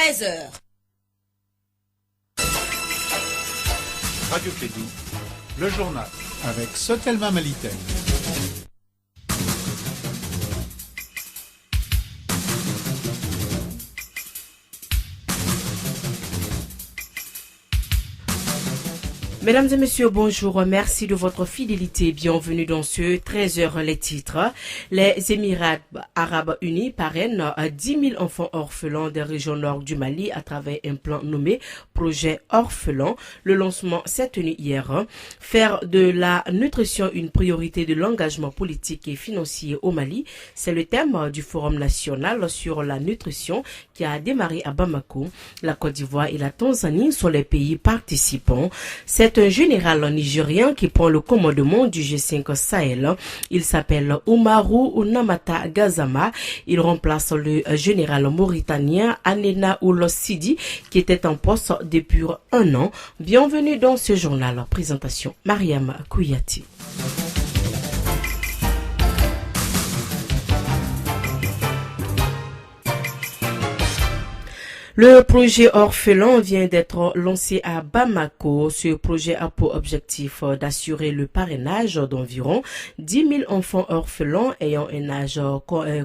13h. Radio Clédou, le journal avec Sotelma Malitel. Mesdames et messieurs, bonjour. Merci de votre fidélité. Bienvenue dans ce 13h les titres. Les Émirats Arabes Unis parrainent 10 000 enfants orphelins des régions nord du Mali à travers un plan nommé Projet Orphelin. Le lancement s'est tenu hier. Faire de la nutrition une priorité de l'engagement politique et financier au Mali, c'est le thème du Forum national sur la nutrition qui a démarré à Bamako. La Côte d'Ivoire et la Tanzanie sont les pays participants. C'est un général nigérien qui prend le commandement du G5 Sahel. Il s'appelle Oumarou Ounamata Gazama. Il remplace le général mauritanien Anena Oul Sidi qui était en poste depuis un an. Bienvenue dans ce journal. Présentation Mariam Kouyati. Le projet Orphelin vient d'être lancé à Bamako. Ce projet a pour objectif d'assurer le parrainage d'environ 10 000 enfants orphelins ayant un âge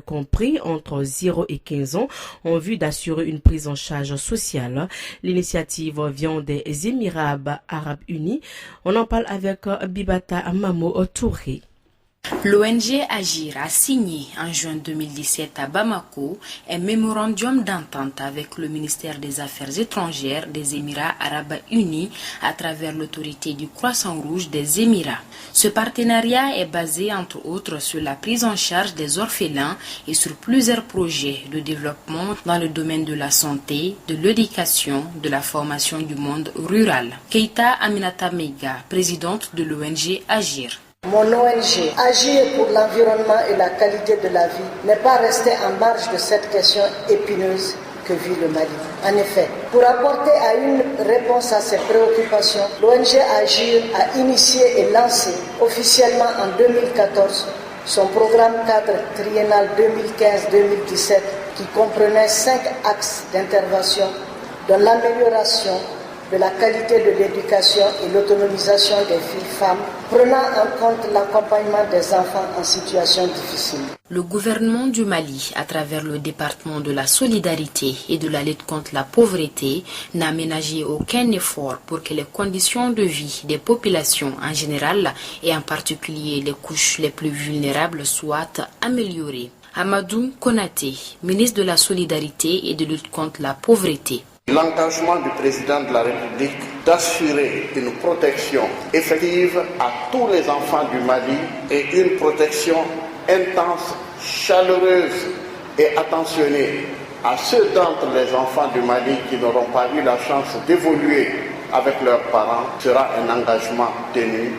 compris entre 0 et 15 ans en vue d'assurer une prise en charge sociale. L'initiative vient des Émirats Arabes Unis. On en parle avec Bibata Amamo Touré. L'ONG Agir a signé en juin 2017 à Bamako un mémorandum d'entente avec le ministère des Affaires étrangères des Émirats Arabes Unis à travers l'autorité du Croissant-Rouge des Émirats. Ce partenariat est basé entre autres sur la prise en charge des orphelins et sur plusieurs projets de développement dans le domaine de la santé, de l'éducation, de la formation du monde rural. Keita Aminata Mega, présidente de l'ONG Agir. Mon ONG, Agir pour l'environnement et la qualité de la vie, n'est pas restée en marge de cette question épineuse que vit le Mali. En effet, pour apporter une réponse à ces préoccupations, l'ONG Agir a initié et lancé officiellement en 2014 son programme cadre triennal 2015-2017 qui comprenait 5 axes d'intervention dans l'amélioration de la qualité de l'éducation et l'autonomisation des filles-femmes, prenant en compte l'accompagnement des enfants en situation difficile. Le gouvernement du Mali, à travers le département de la solidarité et de la lutte contre la pauvreté, n'a ménagé aucun effort pour que les conditions de vie des populations en général et en particulier les couches les plus vulnérables soient améliorées. Amadou Konaté, ministre de la Solidarité et de lutte contre la pauvreté. L'engagement du président de la République d'assurer une protection effective à tous les enfants du Mali et une protection intense, chaleureuse et attentionnée à ceux d'entre les enfants du Mali qui n'auront pas eu la chance d'évoluer avec leurs parents sera un engagement tenu.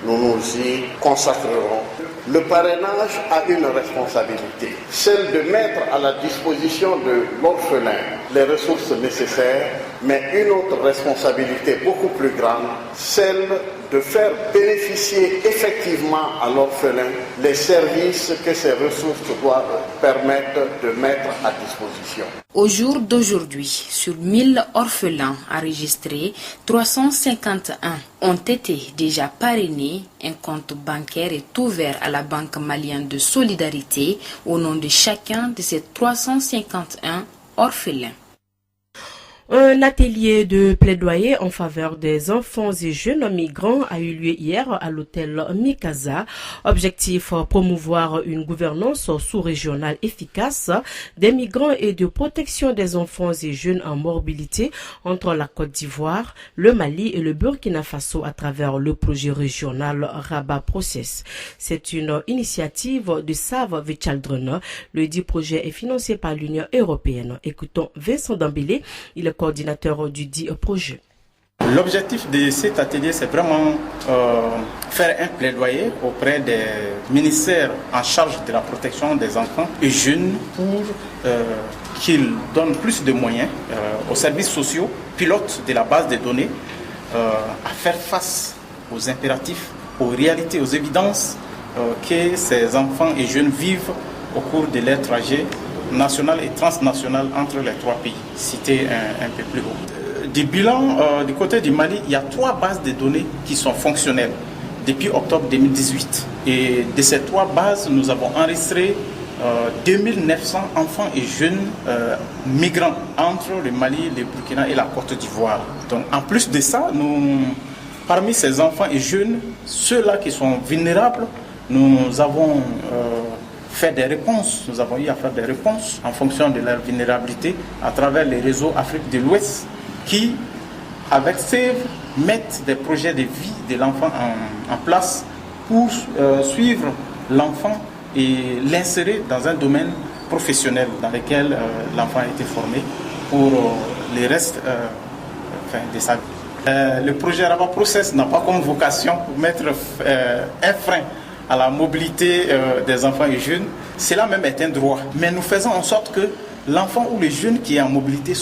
Nous nous y consacrerons. Le parrainage a une responsabilité, celle de mettre à la disposition de l'orphelin les ressources nécessaires, mais une autre responsabilité beaucoup plus grande, celle de faire bénéficier effectivement à l'orphelin les services que ces ressources doivent permettre de mettre à disposition. Au jour d'aujourd'hui, sur 1000 orphelins enregistrés, 351 ont été déjà parrainés. Un compte bancaire est ouvert à la Banque malienne de solidarité au nom de chacun de ces 351 orphelins. Un atelier de plaidoyer en faveur des enfants et jeunes migrants a eu lieu hier à l'hôtel Mikasa. Objectif, promouvoir une gouvernance sous-régionale efficace des migrants et de protection des enfants et jeunes en mobilité entre la Côte d'Ivoire, le Mali et le Burkina Faso à travers le projet régional Rabat Process. C'est une initiative de Save Children. Le dit projet est financé par l'Union européenne. Écoutons Vincent Dambélé, il est coordinateur du dit projet. L'objectif de cet atelier, c'est vraiment faire un plaidoyer auprès des ministères en charge de la protection des enfants et jeunes pour qu'ils donnent plus de moyens aux services sociaux, pilotes de la base des données, à faire face aux impératifs, aux réalités, aux évidences que ces enfants et jeunes vivent au cours de leur trajet nationale et transnationale entre les trois pays, cités un peu plus haut. Du bilan du côté du Mali, il y a 3 bases de données qui sont fonctionnelles depuis octobre 2018. Et de ces 3 bases, nous avons enregistré 2900 enfants et jeunes migrants entre le Mali, le Burkina et la Côte d'Ivoire. Donc, en plus de ça, parmi ces enfants et jeunes, ceux-là qui sont vulnérables, nous avons fait des réponses. Nous avons eu à faire des réponses en fonction de leur vulnérabilité à travers les réseaux Afrique de l'Ouest qui, avec Save, mettent des projets de vie de l'enfant en place pour suivre l'enfant et l'insérer dans un domaine professionnel dans lequel l'enfant a été formé pour le reste de sa vie. Le projet Rabat Process n'a pas comme vocation pour mettre un frein à la mobilité des enfants et jeunes. Cela même est un droit. Mais nous faisons en sorte que l'enfant ou le jeune qui est en mobilité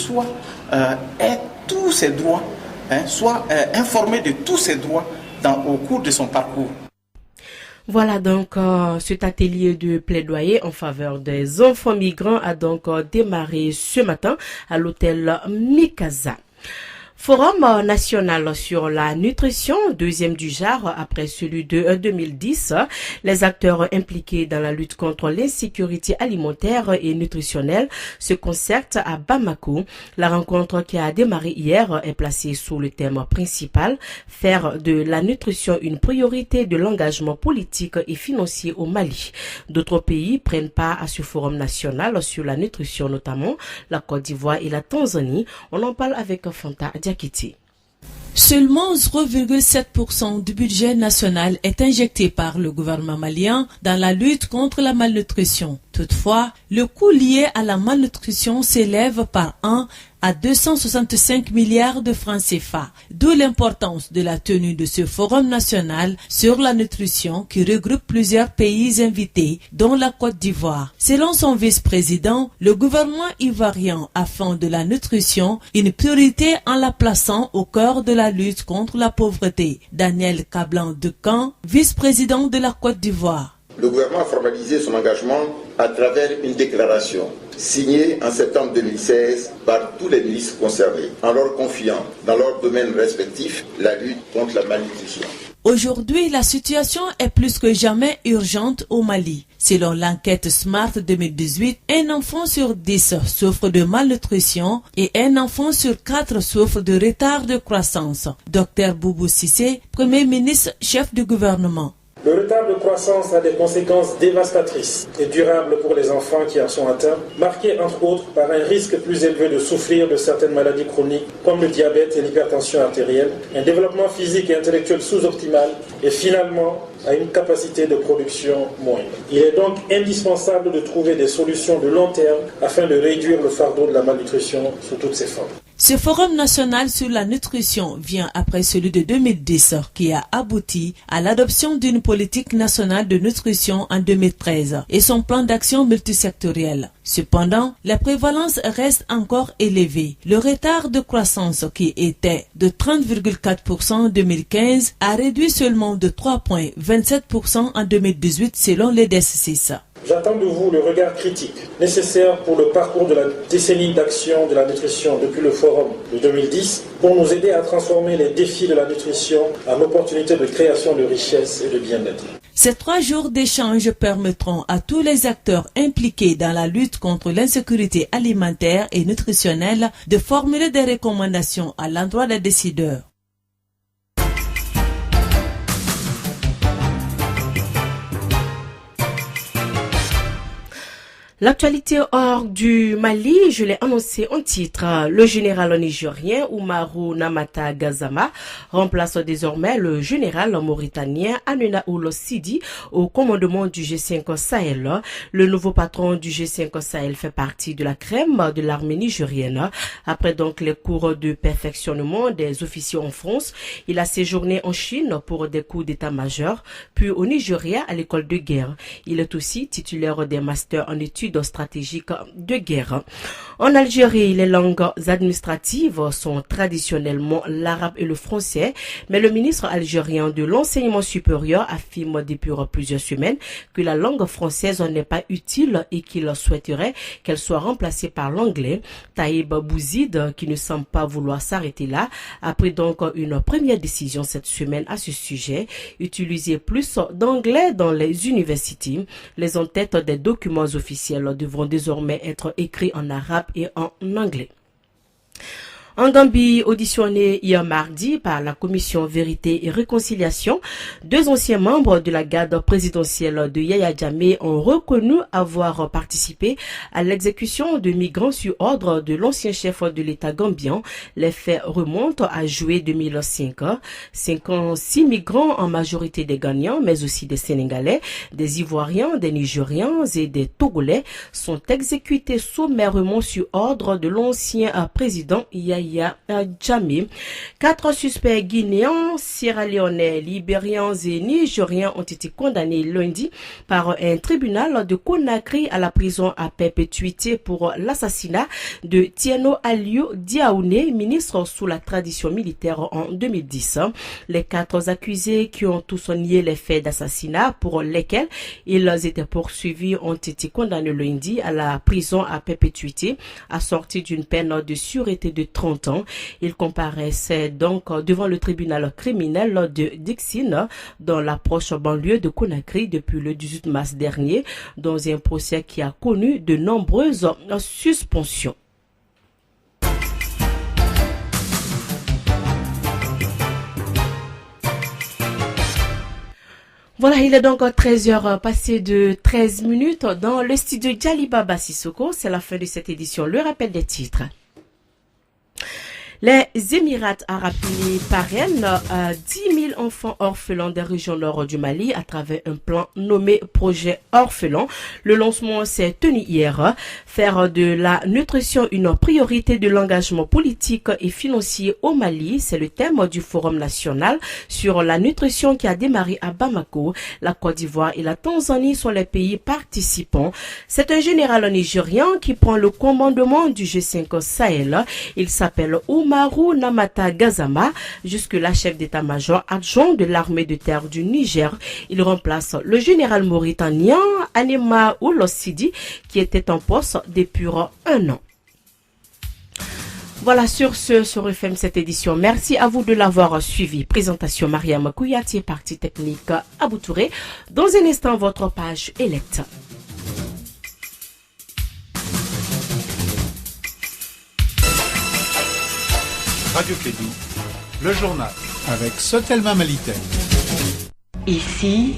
ait tous ses droits, soit informé de tous ses droits au cours de son parcours. Voilà donc cet atelier de plaidoyer en faveur des enfants migrants a donc démarré ce matin à l'hôtel Mikasa. Forum national sur la nutrition, deuxième du genre après celui de 2010. Les acteurs impliqués dans la lutte contre l'insécurité alimentaire et nutritionnelle se concertent à Bamako. La rencontre qui a démarré hier est placée sous le thème principal, faire de la nutrition une priorité de l'engagement politique et financier au Mali. D'autres pays prennent part à ce forum national sur la nutrition, notamment la Côte d'Ivoire et la Tanzanie. On en parle avec Fanta Diakité. Seulement 0,7% du budget national est injecté par le gouvernement malien dans la lutte contre la malnutrition. Toutefois, le coût lié à la malnutrition s'élève par an à 265 milliards de francs CFA, d'où l'importance de la tenue de ce forum national sur la nutrition qui regroupe plusieurs pays invités, dont la Côte d'Ivoire. Selon son vice-président, le gouvernement ivoirien a fait de la nutrition une priorité en la plaçant au cœur de la lutte contre la pauvreté. Daniel Kablan-Decan, vice-président de la Côte d'Ivoire. Le gouvernement a formalisé son engagement à travers une déclaration signée en septembre 2016 par tous les ministres concernés, en leur confiant dans leurs domaines respectifs la lutte contre la malnutrition. Aujourd'hui, la situation est plus que jamais urgente au Mali. Selon l'enquête Smart 2018, un enfant sur 10 souffre de malnutrition et un enfant sur 4 souffre de retard de croissance. Dr Boubou Cissé, Premier ministre, chef du gouvernement. Le retard de croissance a des conséquences dévastatrices et durables pour les enfants qui en sont atteints, marqués entre autres par un risque plus élevé de souffrir de certaines maladies chroniques comme le diabète et l'hypertension artérielle, un développement physique et intellectuel sous-optimal et finalement à une capacité de production moindre. Il est donc indispensable de trouver des solutions de long terme afin de réduire le fardeau de la malnutrition sous toutes ses formes. Ce forum national sur la nutrition vient après celui de 2010 qui a abouti à l'adoption d'une politique nationale de nutrition en 2013 et son plan d'action multisectoriel. Cependant, la prévalence reste encore élevée. Le retard de croissance qui était de 30,4% en 2015 a réduit seulement de 3,27% en 2018 selon les DES6. J'attends de vous le regard critique nécessaire pour le parcours de la décennie d'action de la nutrition depuis le forum de 2010 pour nous aider à transformer les défis de la nutrition en opportunités de création de richesse et de bien-être. Ces 3 jours d'échange permettront à tous les acteurs impliqués dans la lutte contre l'insécurité alimentaire et nutritionnelle de formuler des recommandations à l'endroit des décideurs. L'actualité hors du Mali, je l'ai annoncé en titre. Le général nigérien Oumarou Namata Gazama remplace désormais le général mauritanien Anuna Oulo Sidi au commandement du G5 Sahel. Le nouveau patron du G5 Sahel fait partie de la crème de l'armée nigérienne. Après donc les cours de perfectionnement des officiers en France, il a séjourné en Chine pour des cours d'état-major, puis au Nigeria à l'école de guerre. Il est aussi titulaire des masters en études études stratégiques de guerre. En Algérie, les langues administratives sont traditionnellement l'arabe et le français, mais le ministre algérien de l'enseignement supérieur affirme depuis plusieurs semaines que la langue française n'est pas utile et qu'il souhaiterait qu'elle soit remplacée par l'anglais. Taïb Bouzid, qui ne semble pas vouloir s'arrêter là, a pris donc une première décision cette semaine à ce sujet. Utiliser plus d'anglais dans les universités. Les en-têtes des documents officiels devront désormais être écrits en arabe et en anglais. En Gambie, auditionné hier mardi par la commission Vérité et Réconciliation, 2 anciens membres de la garde présidentielle de Yaya Jammeh ont reconnu avoir participé à l'exécution de migrants sur ordre de l'ancien chef de l'État gambien. Les faits remontent à juillet 2005. 56 migrants, en majorité des Ghanéens, mais aussi des Sénégalais, des Ivoiriens, des Nigériens et des Togolais, sont exécutés sommairement sur ordre de l'ancien président Yaya Jammeh. 4 suspects guinéens, sierra-léonais, libériens et nigériens ont été condamnés lundi par un tribunal de Conakry à la prison à perpétuité pour l'assassinat de Tieno Aliou Diaoune, ministre sous la tradition militaire en 2010. Les 4 accusés qui ont tous nié les faits d'assassinat pour lesquels ils étaient poursuivis ont été condamnés lundi à la prison à perpétuité assortie d'une peine de sûreté de 30 ans. Il comparaissait donc devant le tribunal criminel de Dixine dans la proche banlieue de Conakry depuis le 18 mars dernier, dans un procès qui a connu de nombreuses suspensions. Voilà, il est donc 13h passé de 13 minutes dans le studio Djaliba Bassissoko. C'est la fin de cette édition. Le rappel des titres. Les Émirats arabes unis parrainent 10 000 enfants orphelins des régions nord du Mali à travers un plan nommé Projet Orphelin. Le lancement s'est tenu hier. Faire de la nutrition une priorité de l'engagement politique et financier au Mali, c'est le thème du Forum national sur la nutrition qui a démarré à Bamako. La Côte d'Ivoire et la Tanzanie sont les pays participants. C'est un général nigérien qui prend le commandement du G5 Sahel. Il s'appelle Oumarou Namata Gazama, jusque-là chef d'état-major adjoint de l'armée de terre du Niger. Il remplace le général mauritanien Anema Oulossidi qui était en poste depuis 1 an. Voilà, sur ce, sur referme cette édition. Merci à vous de l'avoir suivi. Présentation Mariam Kouyati, partie technique Abou Touré. Dans un instant, votre page élect. Radio Kédou, le journal avec Sotelma Malitel. Ici,